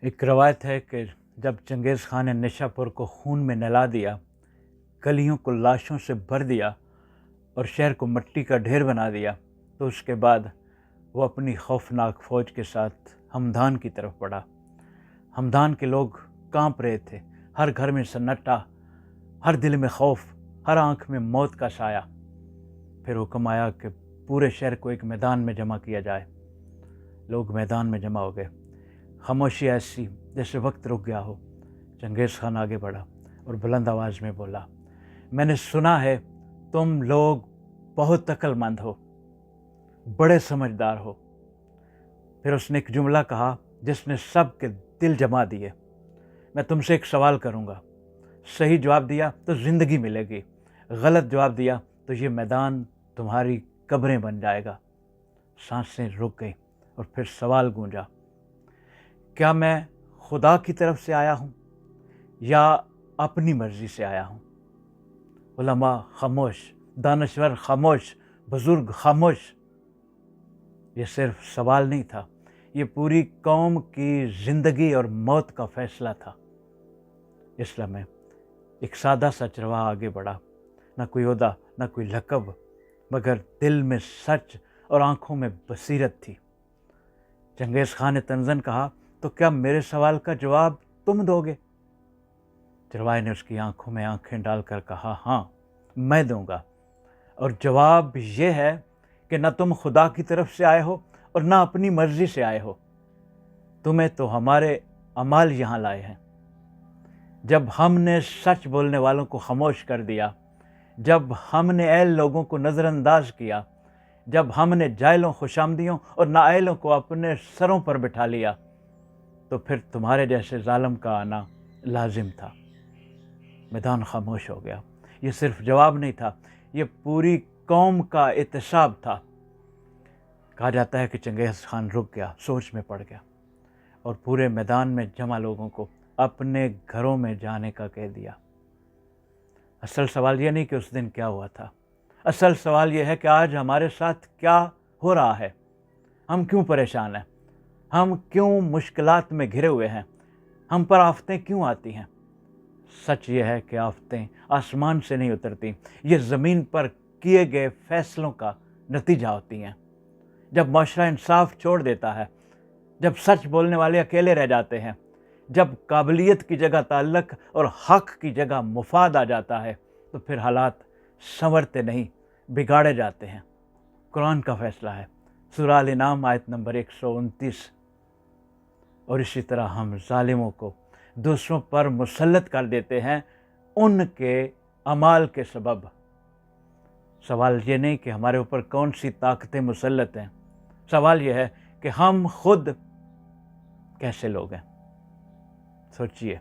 ایک روایت ہے کہ جب چنگیز خان نے نشاپور کو خون میں نہلا دیا، گلیوں کو لاشوں سے بھر دیا اور شہر کو مٹی کا ڈھیر بنا دیا، تو اس کے بعد وہ اپنی خوفناک فوج کے ساتھ ہمدان کی طرف بڑھا۔ ہمدان کے لوگ کانپ رہے تھے، ہر گھر میں سناٹا، ہر دل میں خوف، ہر آنکھ میں موت کا سایہ۔ پھر حکم آیا کہ پورے شہر کو ایک میدان میں جمع کیا جائے۔ لوگ میدان میں جمع ہو گئے، خاموشی ایسی جیسے وقت رک گیا ہو۔ چنگیز خان آگے بڑھا اور بلند آواز میں بولا، میں نے سنا ہے تم لوگ بہت عقل مند ہو، بڑے سمجھدار ہو۔ پھر اس نے ایک جملہ کہا جس نے سب کے دل جما دیے، میں تم سے ایک سوال کروں گا، صحیح جواب دیا تو زندگی ملے گی، غلط جواب دیا تو یہ میدان تمہاری قبریں بن جائے گا۔ سانسیں رک گئیں اور پھر سوال گونجا، کیا میں خدا کی طرف سے آیا ہوں یا اپنی مرضی سے آیا ہوں؟ علماء خاموش، دانشور خاموش، بزرگ خاموش۔ یہ صرف سوال نہیں تھا، یہ پوری قوم کی زندگی اور موت کا فیصلہ تھا۔ اس لمحے ایک سادہ سا چرواہا آگے بڑھا، نہ کوئی عہدہ، نہ کوئی لقب، مگر دل میں سچ اور آنکھوں میں بصیرت تھی۔ چنگیز خان نے طنزاً کہا، تو کیا میرے سوال کا جواب تم دو گے؟ چرواہے نے اس کی آنکھوں میں آنکھیں ڈال کر کہا، ہاں میں دوں گا، اور جواب یہ ہے کہ نہ تم خدا کی طرف سے آئے ہو اور نہ اپنی مرضی سے آئے ہو، تمہیں تو ہمارے اعمال یہاں لائے ہیں۔ جب ہم نے سچ بولنے والوں کو خاموش کر دیا، جب ہم نے اہل لوگوں کو نظر انداز کیا، جب ہم نے جاہلوں، خوشامدیوں اور نااہلوں کو اپنے سروں پر بٹھا لیا، تو پھر تمہارے جیسے ظالم کا آنا لازم تھا۔ میدان خاموش ہو گیا۔ یہ صرف جواب نہیں تھا، یہ پوری قوم کا احتساب تھا۔ کہا جاتا ہے کہ چنگیز خان رک گیا، سوچ میں پڑ گیا، اور پورے میدان میں جمع لوگوں کو اپنے گھروں میں جانے کا کہہ دیا۔ اصل سوال یہ نہیں کہ اس دن کیا ہوا تھا، اصل سوال یہ ہے کہ آج ہمارے ساتھ کیا ہو رہا ہے۔ ہم کیوں پریشان ہیں؟ ہم کیوں مشکلات میں گھرے ہوئے ہیں؟ ہم پر آفتیں کیوں آتی ہیں؟ سچ یہ ہے کہ آفتیں آسمان سے نہیں اترتی، یہ زمین پر کیے گئے فیصلوں کا نتیجہ ہوتی ہیں۔ جب معاشرہ انصاف چھوڑ دیتا ہے، جب سچ بولنے والے اکیلے رہ جاتے ہیں، جب قابلیت کی جگہ تعلق اور حق کی جگہ مفاد آ جاتا ہے، تو پھر حالات سنورتے نہیں، بگاڑے جاتے ہیں۔ قرآن کا فیصلہ ہے، سورہ الانعام آیت نمبر 129۔ اور اسی طرح ہم ظالموں کو دوسروں پر مسلط کر دیتے ہیں ان کے اعمال کے سبب۔ سوال یہ نہیں کہ ہمارے اوپر کون سی طاقتیں مسلط ہیں، سوال یہ ہے کہ ہم خود کیسے لوگ ہیں۔ سوچئے۔